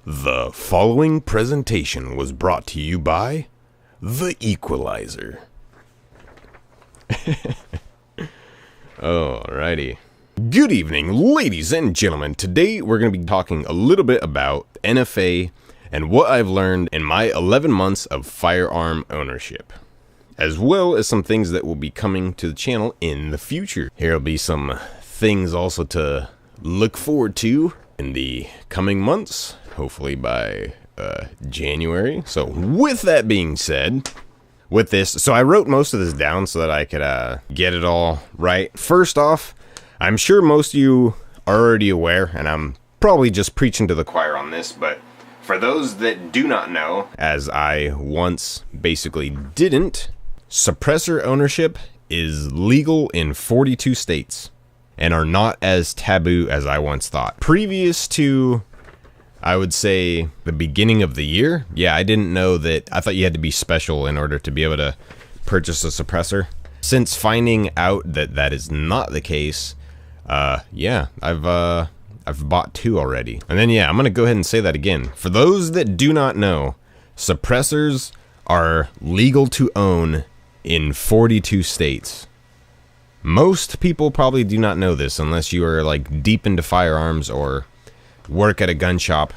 The following presentation was brought to you by The Equalizer. Alrighty. Good evening, ladies and gentlemen. Today we're going to be talking a little bit about NFA and what I've learned in my 11 months of firearm ownership, as well as some things that will be coming to the channel in the future. Here will be some things also to look forward to in the coming months, hopefully by January. So with that being said, with this, so I wrote most of this down so that I could get it all right. First off, I'm sure most of you are already aware, and I'm probably just preaching to the choir on this, but for those that do not know, as I once basically didn't, suppressor ownership is legal in 42 states and are not as taboo as I once thought. Previous to, I would say, the beginning of the year, yeah, I didn't know that. I thought you had to be special in order to be able to purchase a suppressor. Since finding out that that is not the case, yeah, I've bought two already. And then, yeah, I'm gonna go ahead and say that again. For those that do not know, suppressors are legal to own in 42 states. Most people probably do not know this unless you are like deep into firearms or work at a gun shop,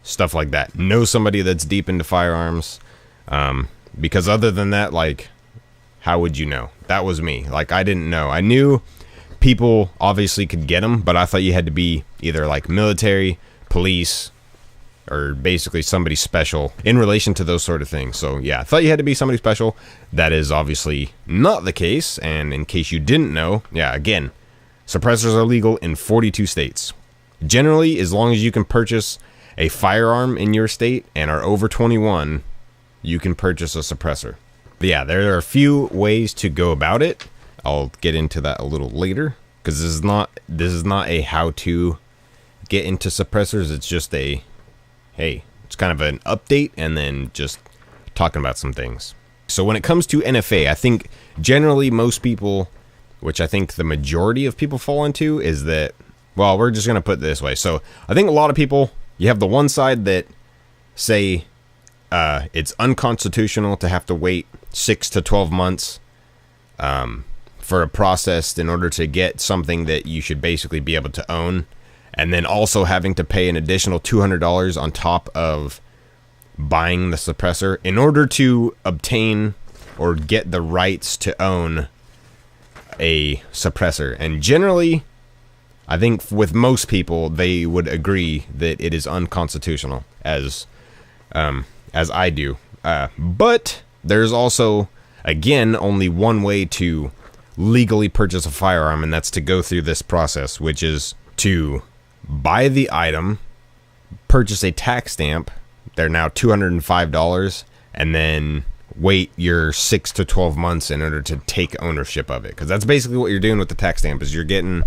stuff like that. Know somebody that's deep into firearms, because other than that, like, how would you know? That was me. Like, I didn't know. I knew people obviously could get them, but I thought you had to be either like military, police, or basically somebody special in relation to those sort of things. So yeah, I thought you had to be somebody special. That is obviously not the case. And in case you didn't know, yeah, again, suppressors are legal in 42 states. Generally, as long as you can purchase a firearm in your state and are over 21, you can purchase a suppressor. But yeah, there are a few ways to go about it. I'll get into that a little later, because this is not a how to get into suppressors. It's just a, hey, it's kind of an update and then just talking about some things. So when it comes to NFA, I think generally most people, which I think the majority of people fall into, is that, well, we're just going to put it this way. So I think a lot of people, you have the one side that say it's unconstitutional to have to wait 6 to 12 months for a process in order to get something that you should basically be able to own, and then also having to pay an additional $200 on top of buying the suppressor in order to obtain or get the rights to own a suppressor. And generally, I think with most people, they would agree that it is unconstitutional, as I do. But there's also, again, only one way to legally purchase a firearm, and that's to go through this process, which is to buy the item, purchase a tax stamp, they're now $205, and then wait your 6 to 12 months in order to take ownership of it. Because that's basically what you're doing with the tax stamp, is you're getting,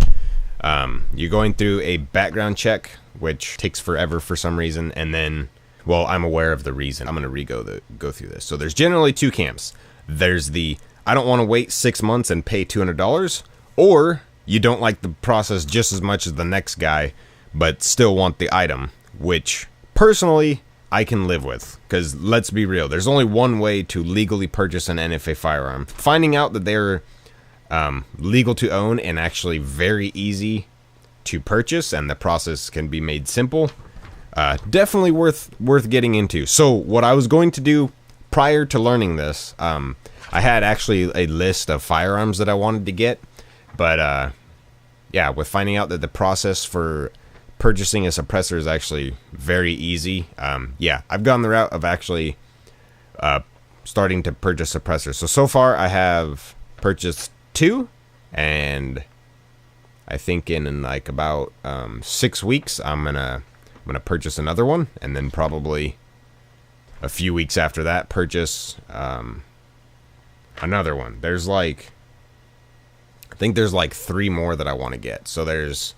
you're going through a background check, which takes forever for some reason, and then, well, I'm aware of the reason. I'm going to go through this. So there's generally two camps. There's the, I don't want to wait 6 months and pay $200, or you don't like the process just as much as the next guy, but still want the item, which personally I can live with, because let's be real, there's only one way to legally purchase an NFA firearm. Finding out that they're legal to own and actually very easy to purchase, and the process can be made simple, definitely worth getting into. So what I was going to do prior to learning this, I had actually a list of firearms that I wanted to get, but yeah, with finding out that the process for purchasing a suppressor is actually very easy, yeah, I've gone the route of actually starting to purchase suppressors. So far I have purchased two, and I think in like about 6 weeks I'm gonna purchase another one, and then probably a few weeks after that purchase another one. There's like, I think there's like 3 more that I want to get. So there's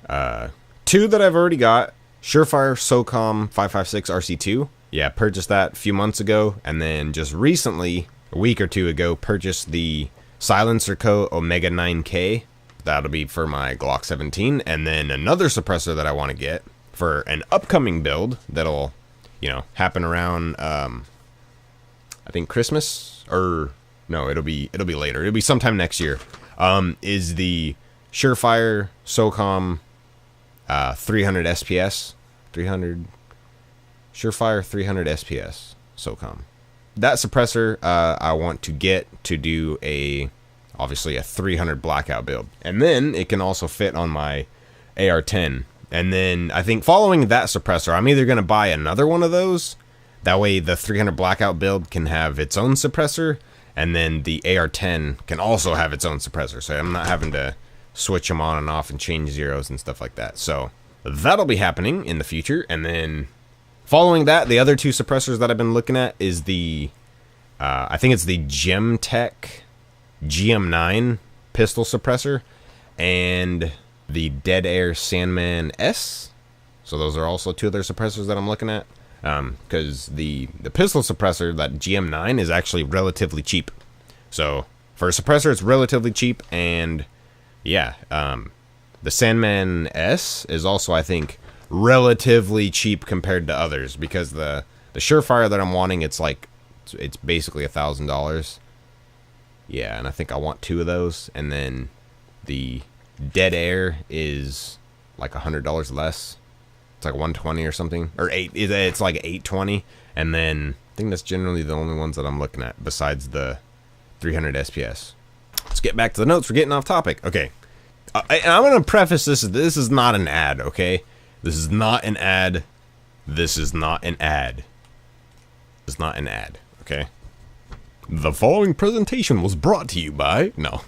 2 that I've already got. Surefire SOCOM 556 RC2. Yeah, purchased that a few months ago, and then just recently, a week or 2 ago, purchased the Silencershop Omega 9K. That'll be for my Glock 17, and then another suppressor that I want to get for an upcoming build that'll, you know, happen around, I think Christmas, or no, it'll be later. It'll be sometime next year. Is the Surefire SOCOM 300 SPS, 300 Surefire 300 SPS SOCOM. That suppressor I want to get to do obviously a 300 blackout build, and then it can also fit on my AR-10. And then I think following that suppressor, I'm either going to buy another one of those. That way the 300 blackout build can have its own suppressor, and then the AR-10 can also have its own suppressor. So I'm not having to switch them on and off and change zeros and stuff like that. So that'll be happening in the future. And then following that, the other two suppressors that I've been looking at is the, I think it's the Gemtech GM9 pistol suppressor, and the Dead Air Sandman S. So those are also two other suppressors that I'm looking at. Because the pistol suppressor, that GM9, is actually relatively cheap. So for a suppressor, it's relatively cheap. And yeah, the Sandman S is also, I think, relatively cheap compared to others, because the Surefire that I'm wanting, it's basically $1,000. Yeah, and I think I want two of those. And then the Dead Air is like $100 less. It's like 120 or something, or it's like 820. And then I think that's generally the only ones that I'm looking at besides the 300 SPS. Let's get back to the notes. We're getting off topic. Okay, I'm gonna preface this is not an ad. Okay, this is not an ad. This is not an ad. It's not an ad. Okay. The following presentation was brought to you by... No.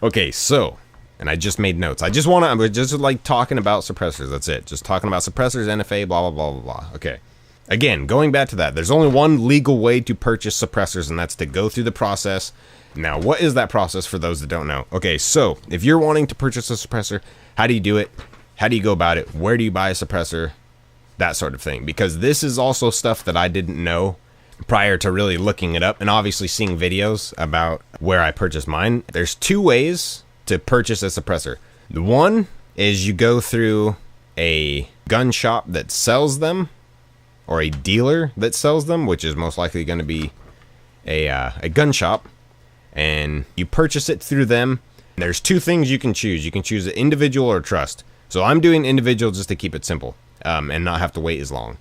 Okay, so... And I just made notes. I'm just like talking about suppressors. That's it. Just talking about suppressors, NFA, blah, blah, blah, blah, blah. Okay. Again, going back to that, there's only one legal way to purchase suppressors, and that's to go through the process. Now, what is that process for those that don't know? Okay, so if you're wanting to purchase a suppressor, how do you do it? How do you go about it? Where do you buy a suppressor? That sort of thing. Because this is also stuff that I didn't know prior to really looking it up, and obviously seeing videos about where I purchased mine. There's two ways to purchase a suppressor. The one is you go through a gun shop that sells them, or a dealer that sells them, which is most likely going to be a gun shop, and you purchase it through them. There's two things you can choose. You can choose an individual or trust. So I'm doing individual just to keep it simple, and not have to wait as long.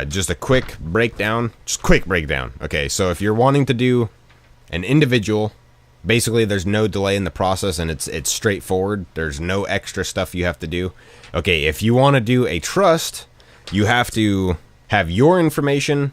Just a quick breakdown. Okay, so if you're wanting to do an individual, basically there's no delay in the process, and it's straightforward. There's no extra stuff you have to do. Okay, if you want to do a trust, you have to have your information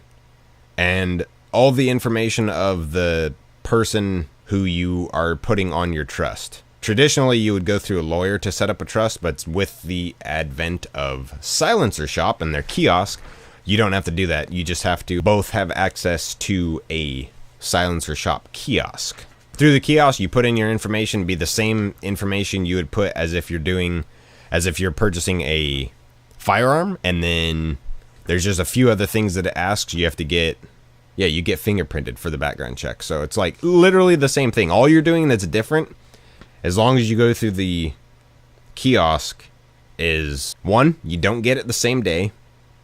and all the information of the person who you are putting on your trust. Traditionally, you would go through a lawyer to set up a trust, but with the advent of Silencershop and their kiosk, you don't have to do that. You just have to both have access to a Silencershop kiosk. Through the kiosk, you put in your information, be the same information you would put as if you're purchasing a firearm, and then there's just a few other things that it asks. You have to get, you get fingerprinted for the background check. So it's like literally the same thing. All you're doing that's different, as long as you go through the kiosk, is one, you don't get it the same day.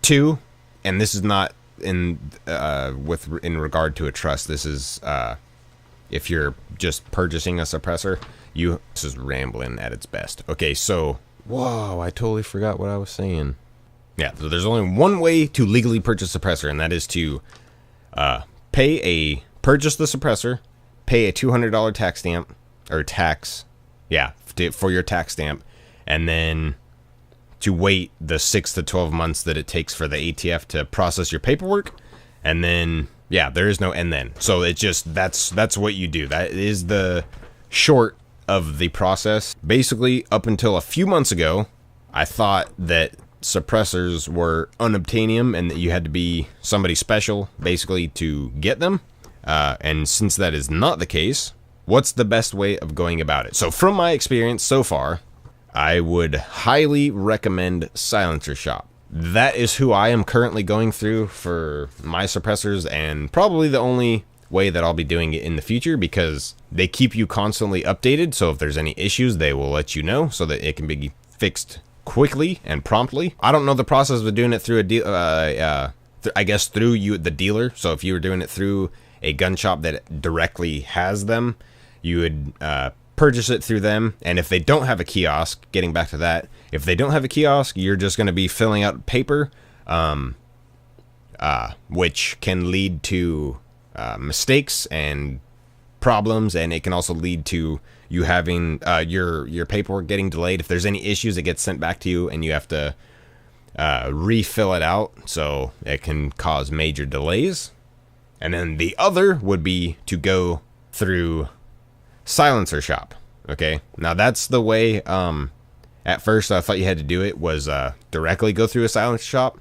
Two, and this is not in regard to a trust. This is if you're just purchasing a suppressor. This is rambling at its best. Okay, so whoa, I totally forgot what I was saying. Yeah, so there's only one way to legally purchase a suppressor, and that is to purchase the suppressor, pay a $200 tax stamp, or tax, for your tax stamp, and then to wait the 6 to 12 months that it takes for the ATF to process your paperwork, and then there is no and then. So it just that's what you do. That is the short of the process. Basically, up until a few months ago, I thought that suppressors were unobtainium and that you had to be somebody special basically to get them. And since that is not the case, what's the best way of going about it? So from my experience so far, I would highly recommend Silencershop. That is who I am currently going through for my suppressors, and probably the only way that I'll be doing it in the future, because they keep you constantly updated. So if there's any issues, they will let you know so that it can be fixed quickly and promptly. I don't know the process of doing it through a deal. I guess through the dealer. So if you were doing it through a gun shop that directly has them, you would purchase it through them. And if they don't have a kiosk, getting back to that, if they don't have a kiosk, you're just going to be filling out paper, which can lead to mistakes and problems, and it can also lead to you having your paperwork getting delayed. If there's any issues, it gets sent back to you and you have to refill it out, so it can cause major delays. And then the other would be to go through Silencershop. Okay, now that's the way. At first I thought you had to do it was directly go through a Silencershop.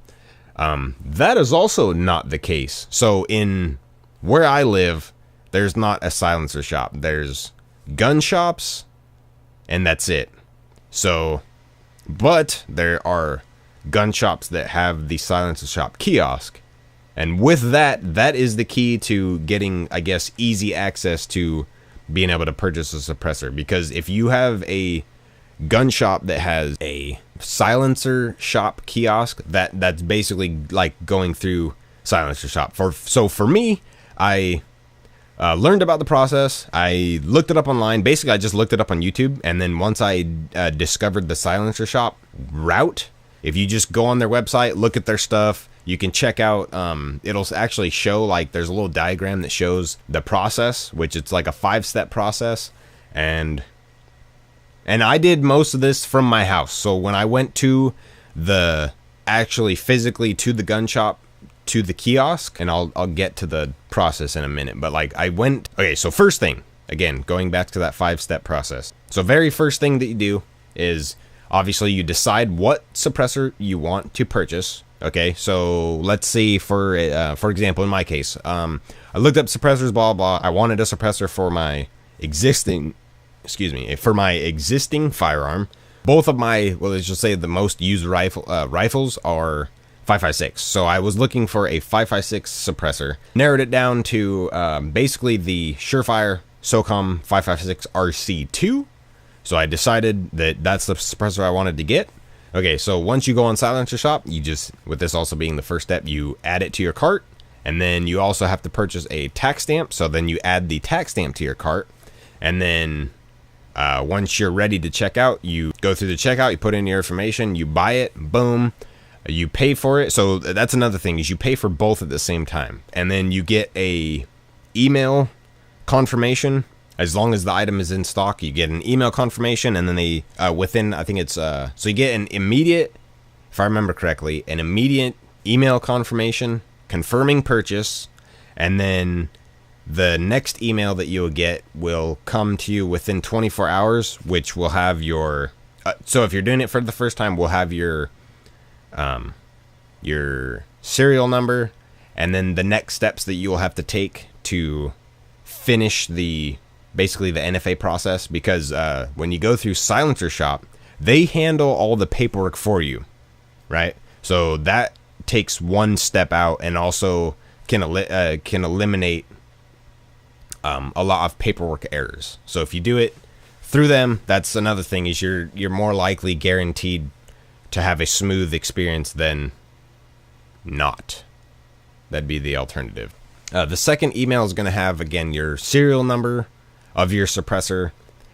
That is also not the case. So in where I live, there's not a Silencershop. There's gun shops, and that's it. So, but there are gun shops that have the Silencershop kiosk, and with that, that is the key to getting, I guess, easy access to being able to purchase a suppressor. Because if you have a gun shop that has a Silencershop kiosk, that's basically like going through Silencershop. So for me, I learned about the process. I looked it up online. Basically, I just looked it up on YouTube, and then once I discovered the Silencershop route, if you just go on their website, look at their stuff, you can check out, it'll actually show, like, there's a little diagram that shows the process, which it's like a 5-step process, and I did most of this from my house. So when I went to actually physically to the gun shop, to the kiosk, and I'll get to the process in a minute, but like I went, okay, so first thing, again, going back to that 5-step process. So very first thing that you do is obviously you decide what suppressor you want to purchase. Okay, so let's see, for example, in my case, I looked up suppressors, blah, blah. I wanted a suppressor for my existing firearm. Both of my, well, let's just say the most used rifles are 5.56. So I was looking for a 5.56 suppressor. Narrowed it down to basically the Surefire SOCOM 5.56 RC2. So I decided that that's the suppressor I wanted to get. Okay, so once you go on Silencershop, you just, with this also being the first step, you add it to your cart, and then you also have to purchase a tax stamp. So then you add the tax stamp to your cart, and then once you're ready to check out, you go through the checkout, you put in your information, you buy it, boom, you pay for it. So that's another thing, is you pay for both at the same time, and then you get a email confirmation. As long as the item is in stock, you get an email confirmation, and then they, within, I think it's, so you get an immediate, if I remember correctly, an immediate email confirmation confirming purchase, and then the next email that you will get will come to you within 24 hours, which will have your, so if you're doing it for the first time, we'll have your serial number, and then the next steps that you will have to take to finish basically the NFA process, because when you go through Silencershop, they handle all the paperwork for you, right? So that takes one step out, and also can eliminate a lot of paperwork errors. So if you do it through them, that's another thing, is you're more likely guaranteed to have a smooth experience than not. That'd be the alternative. The second email is going to have, again, your serial number of your suppressor.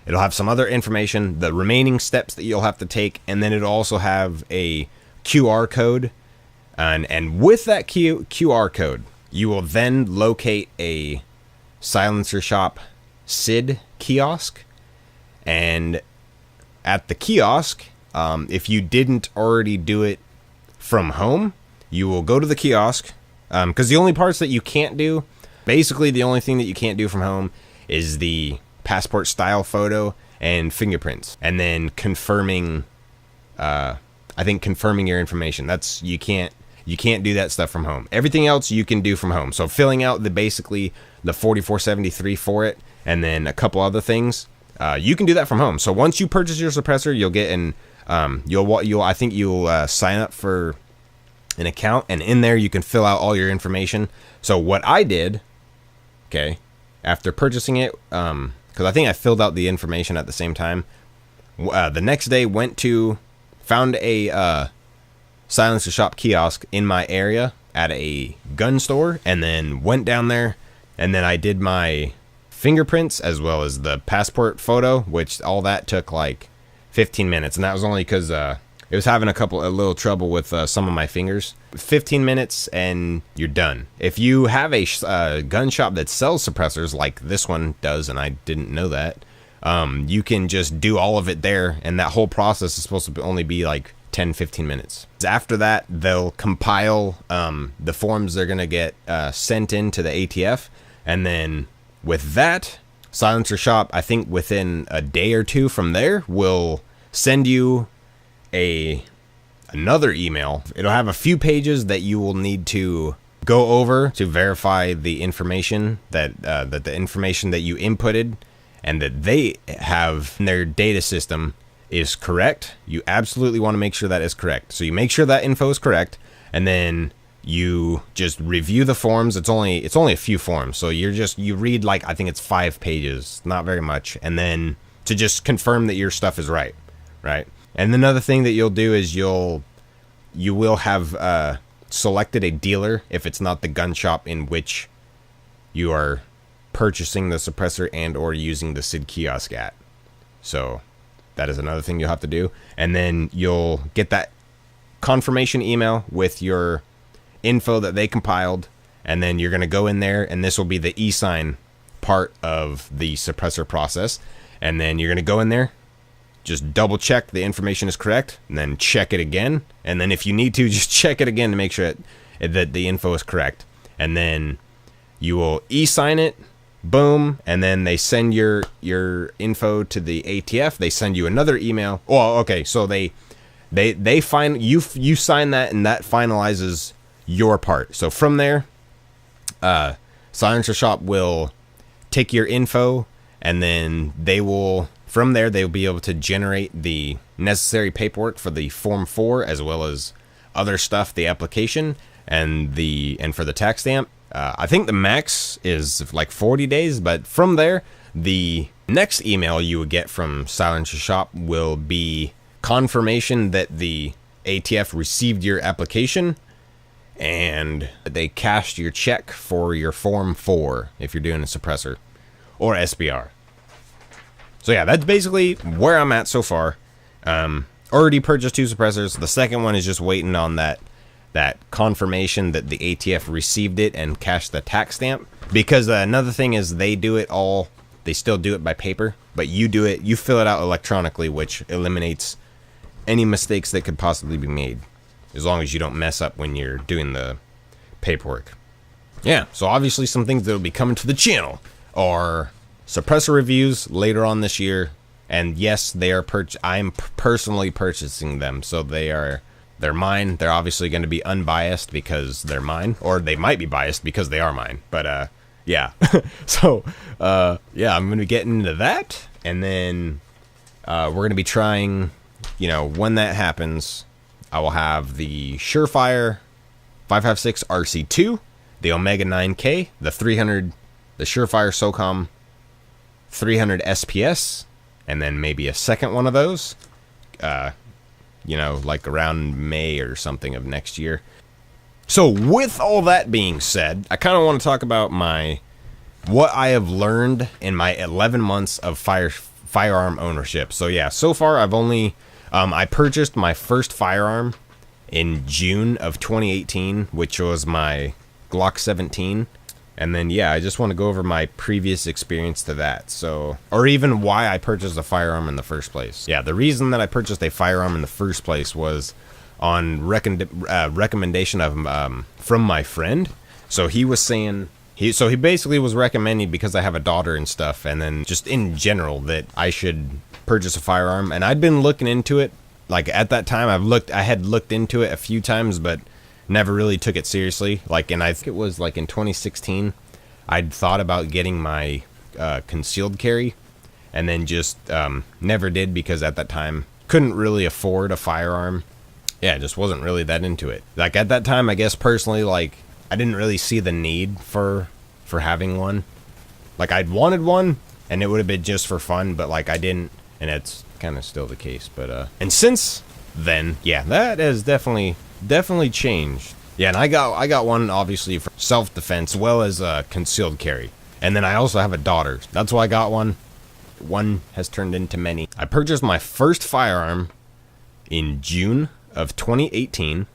It'll have some other information, the remaining steps that you'll have to take, and then it'll also have a QR code. And with that QR code, you will then locate a Silencershop SID kiosk. And at the kiosk, if you didn't already do it from home, you will go to the kiosk, because the only parts that you can't do, basically the only thing that you can't do from home, is the passport style photo and fingerprints, and then confirming, I think confirming your information. That's, you can't do that stuff from home. Everything else you can do from home. So filling out basically the 4473 for it, and then a couple other things, you can do that from home. So once you purchase your suppressor, you'll get I think you'll sign up for an account, and in there you can fill out all your information. So what I did, okay, after purchasing it, because I think I filled out the information at the same time, the next day went to found a Silencershop kiosk in my area at a gun store, and then went down there, and then I did my fingerprints as well as the passport photo, which all that took like 15 minutes, and that was only because it was having a little trouble with some of my fingers. 15 minutes and you're done. If you have a gun shop that sells suppressors like this one does, and I didn't know that, you can just do all of it there, and that whole process is supposed to only be like 10-15 minutes. After that, they'll compile the forms they're gonna get sent in to the ATF, and then with that, Silencershop, I think within a day or two from there, will send you another email. It'll have a few pages that you will need to go over to verify the information that the information that you inputted and that they have in their data system is correct. You absolutely want to make sure that is correct. So you make sure that info is correct, and then you just review the forms. It's only a few forms, so you read like, I think it's 5 pages, not very much, and then to just confirm that your stuff is right. And another thing that you'll do is you will have selected a dealer if it's not the gun shop in which you are purchasing the suppressor and or using the SID kiosk at. So that is another thing you'll have to do, and then you'll get that confirmation email with your info that they compiled, and then you're going to go in there, and this will be the e-sign part of the suppressor process, and then you're going to go in there, just double check the information is correct, and then check it again, and then if you need to, just check it again to make sure that the info is correct, and then you will e-sign it, boom, and then they send your info to the ATF. They send you another email. Well, okay, so they find you sign that, and that finalizes your part. So from there, Silencershop will take your info, and then from there they'll be able to generate the necessary paperwork for the Form 4 as well as other stuff, the application and for the tax stamp. I think the max is like 40 days, but from there, the next email you would get from Silencershop will be confirmation that the ATF received your application and they cashed your check for your Form 4 if you're doing a suppressor or SBR. So yeah, that's basically where I'm at so far. Already purchased 2 suppressors. The second one is just waiting on that confirmation that the ATF received it and cashed the tax stamp. Because another thing is they still do it by paper, but you fill it out electronically, which eliminates any mistakes that could possibly be made, as long as you don't mess up when you're doing the paperwork. Yeah, so obviously some things that will be coming to the channel are suppressor reviews later on this year, and yes, I'm personally purchasing them, so they're mine. They're obviously going to be unbiased because they're mine, or they might be biased because they are mine, but yeah. So yeah, I'm going to be getting into that, and then we're going to be trying, when that happens, I will have the Surefire 5.56 RC2, the Omega 9K, the Surefire SOCOM 300 SPS, and then maybe a second one of those, like around May or something of next year. So with all that being said, I kind of want to talk about what I have learned in my 11 months of firearm ownership. So yeah, so far I've only I purchased my first firearm in June of 2018, which was my Glock 17. And then, yeah, I just want to go over my previous experience to that. So, or even why I purchased a firearm in the first place. Yeah, the reason that I purchased a firearm in the first place was on recommendation of from my friend. So he was saying, he basically was recommending, because I have a daughter and stuff, and then just in general, that I should purchase a firearm. And I'd been looking into it. Like at that time, I had looked into it a few times, but never really took it seriously. And I think it was like in 2016, I'd thought about getting my concealed carry, and then just never did, because at that time couldn't really afford a firearm. Yeah, just wasn't really that into it. Like at that time, I guess personally, like I didn't really see the need for having one. Like I'd wanted one, and it would have been just for fun, but like I didn't, and it's kind of still the case. But and since then yeah, that has definitely changed. Yeah, and I got one obviously for self-defense, as well as concealed carry. And then I also have a daughter. That's why I got one. One has turned into many. I purchased my first firearm in June of 2018.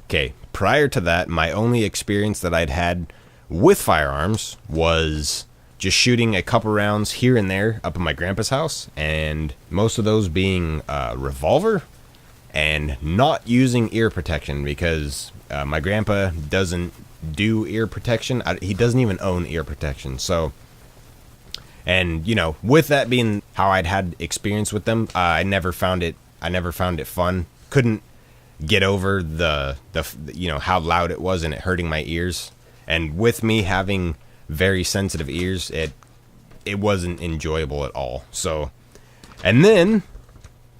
Okay, prior to that, my only experience that I'd had with firearms was just shooting a couple rounds here and there up at my grandpa's house, and most of those being a revolver and not using ear protection, because my grandpa doesn't do ear protection. He doesn't even own ear protection. So, and you know, with that being how I'd had experience with them, I never found it fun. Couldn't get over the you know, how loud it was and it hurting my ears. And with me having very sensitive ears, it wasn't enjoyable at all. So, and then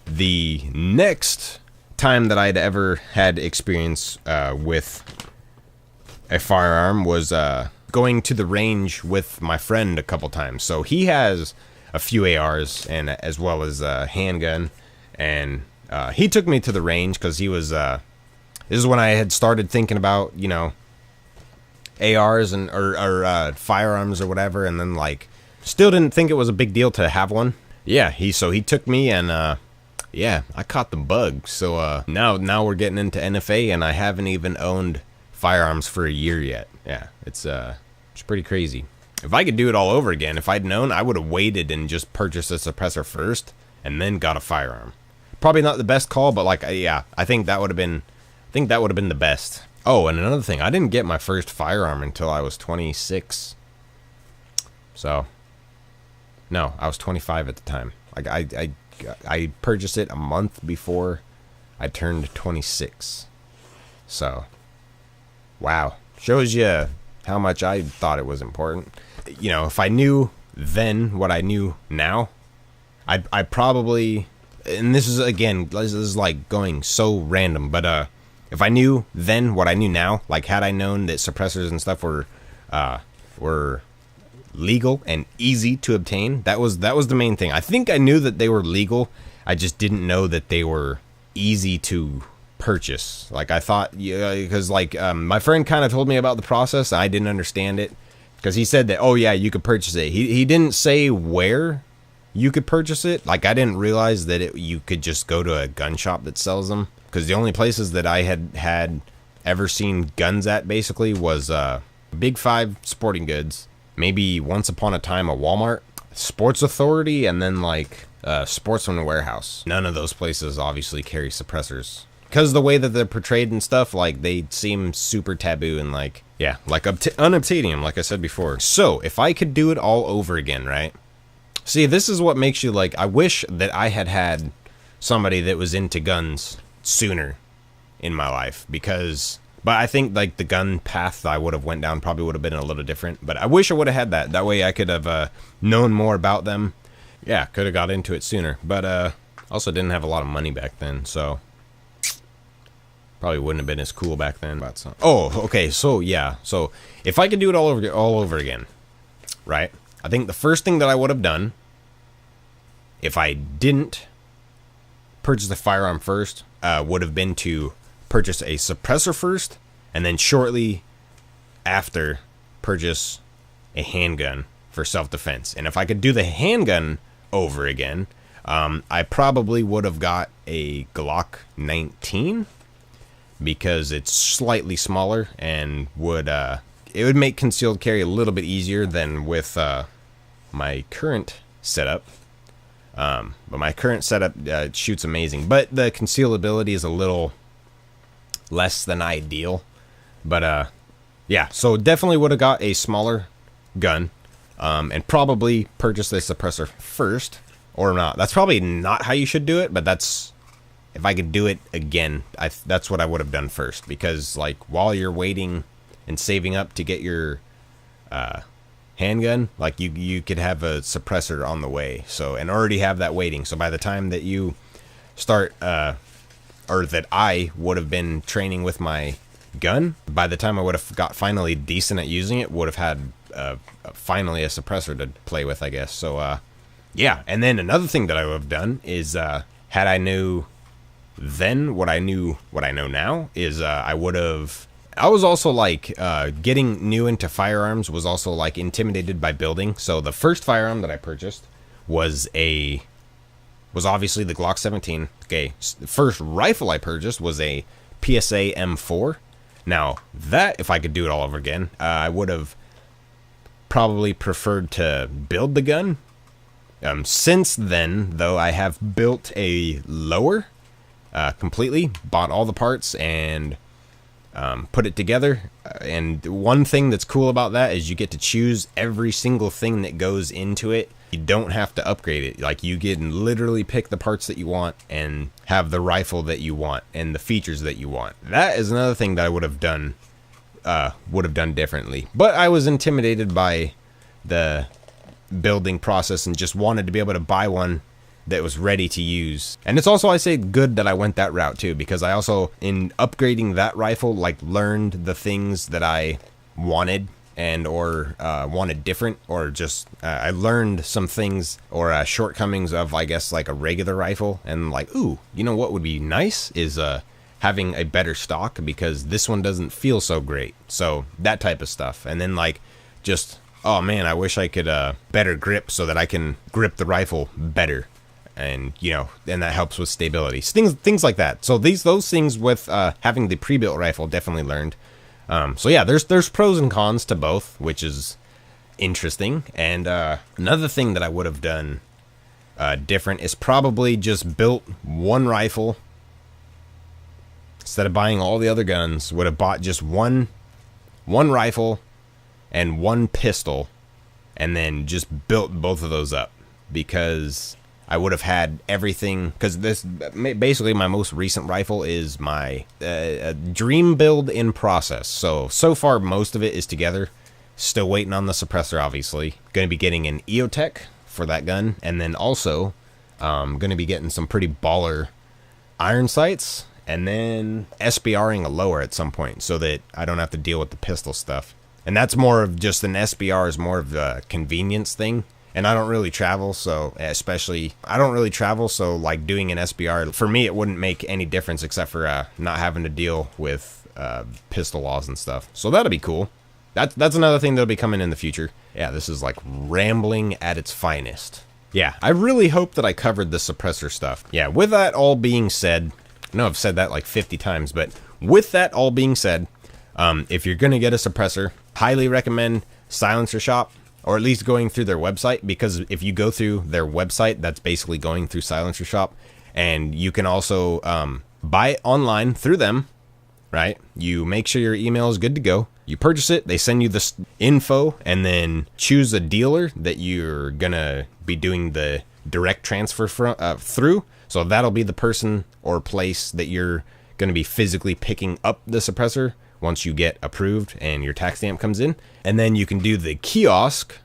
the next time that I'd ever had experience with a firearm was going to the range with my friend a couple times. So he has a few ARs and as well as a handgun, and he took me to the range because he was this is when I had started thinking about, you know, ARs and or firearms or whatever, and then like still didn't think it was a big deal to have one. Yeah, he took me, and yeah, I caught the bug. So now we're getting into NFA, and I haven't even owned firearms for a year yet. Yeah, it's pretty crazy. If I could do it all over again, if I'd known, I would have waited and just purchased a suppressor first and then got a firearm. Probably not the best call, but like, yeah, I think that would have been the best. Oh, and another thing, I didn't get my first firearm until I was 26. So, no, I was 25 at the time. Like I purchased it a month before I turned 26. So, wow, shows you how much I thought it was important. You know, if I knew then what I knew now, I probably, and this is like going so random, but if I knew then what I knew now, like had I known that suppressors and stuff were legal and easy to obtain, that was the main thing. I think I knew that they were legal. I just didn't know that they were easy to purchase. Like I thought, yeah, because like my friend kind of told me about the process. I didn't understand it because he said that, oh yeah, you could purchase it. He didn't say where you could purchase it. Like I didn't realize that you could just go to a gun shop that sells them, because the only places that I had ever seen guns at basically was Big Five Sporting Goods, maybe once upon a time a Walmart, Sports Authority, and then like Sportsman Warehouse. None of those places obviously carry suppressors, because the way that they're portrayed and stuff, like they seem super taboo and like, yeah, like unobtainium, like I said before. So if I could do it all over again, right? See, this is what makes you like, I wish that I had somebody that was into guns sooner in my life, but I think like the gun path I would have went down probably would have been a little different. But I wish I would have had that. That way I could have known more about them. Yeah, could have got into it sooner. But also didn't have a lot of money back then, so probably wouldn't have been as cool back then. Oh, okay. So yeah. So if I could do it all over again, right? I think the first thing that I would have done, if I didn't purchase a firearm first, would have been to purchase a suppressor first, and then shortly after purchase a handgun for self-defense. And if I could do the handgun over again, I probably would have got a Glock 19, because it's slightly smaller and it would make concealed carry a little bit easier than with my current setup. But my current setup shoots amazing, but the concealability is a little less than ideal. But yeah, so definitely would have got a smaller gun, and probably purchased the suppressor first, or not. That's probably not how you should do it, but that's, if I could do it again, that's what I would have done first, because like while you're waiting and saving up to get your handgun, like you could have a suppressor on the way, so, and already have that waiting. So by the time that you start, or that I would have been training with my gun, by the time I would have got finally decent at using it, would have had finally a suppressor to play with, I guess. So yeah, and then another thing that I would have done is had I knew then what I know now is I was also like getting new into firearms was also like intimidated by building. So the first firearm that I purchased was obviously the Glock 17. Okay, the first rifle I purchased was a PSA M4. Now that, if I could do it all over again, I would have probably preferred to build the gun. Since then, though, I have built a lower completely, bought all the parts and put it together. And one thing that's cool about that is you get to choose every single thing that goes into it. You don't have to upgrade it. Like, you can literally pick the parts that you want and have the rifle that you want and the features that you want. That is another thing that I would have done differently. But I was intimidated by the building process and just wanted to be able to buy one that was ready to use. And it's also, I say, good that I went that route too, because I also, in upgrading that rifle, like, learned the things that I wanted and or wanted different, or just I learned some things or shortcomings of, I guess, like a regular rifle. And like, ooh, you know what would be nice is having a better stock, because this one doesn't feel so great. So that type of stuff. And then like, just, oh man, I wish I could better grip so that I can grip the rifle better. And, you know, and that helps with stability. Things like that. So those things with having the pre-built rifle definitely learned. So yeah, there's pros and cons to both, which is interesting. And another thing that I would have done different is probably just built one rifle. Instead of buying all the other guns, would have bought just one rifle and one pistol, and then just built both of those up, because I would have had everything. Because this, basically, my most recent rifle is my dream build in process. So far, most of it is together. Still waiting on the suppressor, obviously. Going to be getting an EOTech for that gun, and then also going to be getting some pretty baller iron sights, and then SBRing a lower at some point, so that I don't have to deal with the pistol stuff. And that's more of just an SBR is more of a convenience thing. And I don't really travel, so like doing an SBR, for me, it wouldn't make any difference except for not having to deal with pistol laws and stuff. So that'll be cool. That's another thing that'll be coming in the future. Yeah, this is like rambling at its finest. Yeah, I really hope that I covered the suppressor stuff. Yeah, with that all being said, I know I've said that like 50 times, but with that all being said, if you're going to get a suppressor, highly recommend Silencershop, or at least going through their website, because if you go through their website, that's basically going through Silencershop. And you can also buy it online through them, right? You make sure your email is good to go. You purchase it, they send you the info, and then choose a dealer that you're going to be doing the direct transfer through. So that'll be the person or place that you're going to be physically picking up the suppressor once you get approved and your tax stamp comes in. And then you can do the kiosk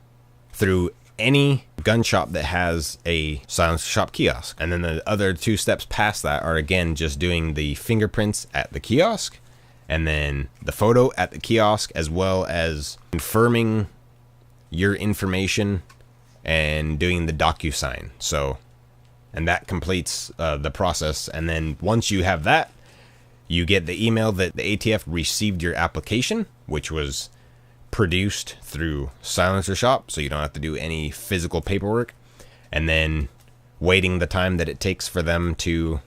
through any gun shop that has a Silencershop kiosk. And then the other two steps past that are, again, just doing the fingerprints at the kiosk, and then the photo at the kiosk, as well as confirming your information and doing the DocuSign. So, and that completes the process. And then once you have that, you get the email that the ATF received your application, which was produced through Silencershop, so you don't have to do any physical paperwork. And then waiting the time that it takes for them to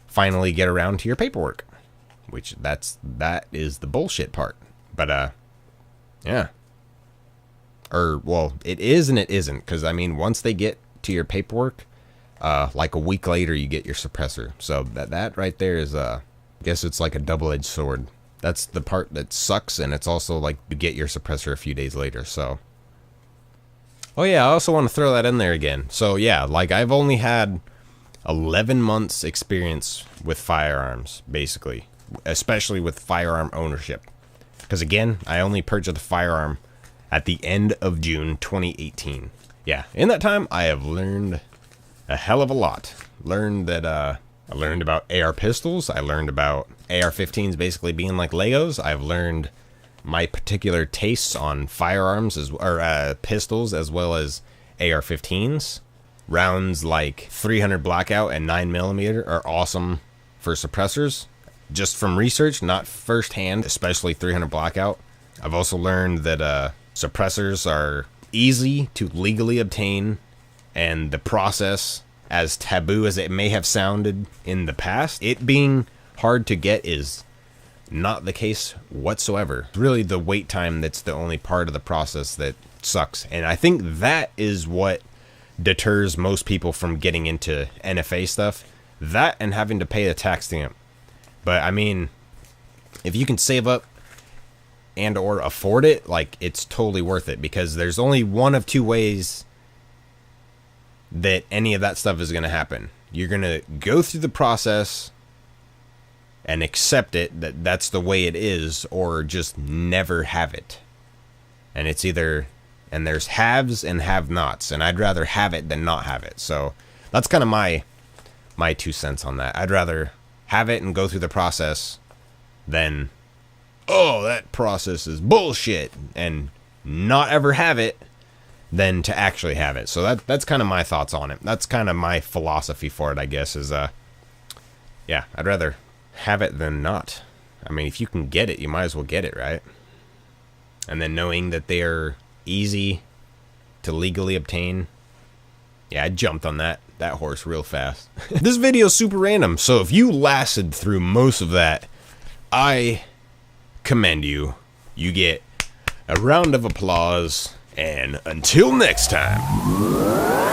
finally get around to your paperwork, which that is the bullshit part. But yeah, or well, it is and it isn't, because I mean, once they get to your paperwork, like a week later, you get your suppressor. So that right there is I guess it's like a double-edged sword. That's the part that sucks, and it's also like you get your suppressor a few days later. So, oh yeah, I also want to throw that in there again. So yeah, like I've only had 11 months experience with firearms, basically, especially with firearm ownership. Because again, I only purchased a firearm at the end of June 2018. Yeah, in that time, I have learned a hell of a lot. I learned about AR pistols. I learned about AR-15s basically being like Legos. I've learned my particular tastes on firearms or pistols, as well as AR-15s. rounds like 300 blackout and 9mm are awesome for suppressors. Just from research, not firsthand, especially 300 blackout. I've also learned that suppressors are easy to legally obtain, and the process, as taboo as it may have sounded in the past, it being hard to get is not the case whatsoever. It's really the wait time that's the only part of the process that sucks. And I think that is what deters most people from getting into NFA stuff. That and having to pay a tax stamp. But I mean, if you can save up and or afford it, like, it's totally worth it, because there's only one of two ways that any of that stuff is going to happen. You're going to go through the process and accept it, that that's the way it is, or just never have it. And it's either, and there's haves and have-nots, and I'd rather have it than not have it. So that's kind of my 2 cents on that. I'd rather have it and go through the process than, oh, that process is bullshit, and not ever have it, than to actually have it. So that's kind of my thoughts on it. That's kind of my philosophy for it, I guess, is yeah, I'd rather have it than not. I mean, if you can get it, you might as well get it, right? And then knowing that they are easy to legally obtain, yeah, I jumped on that horse real fast. This video is super random, so if you lasted through most of that, I commend you. You get a round of applause, and until next time.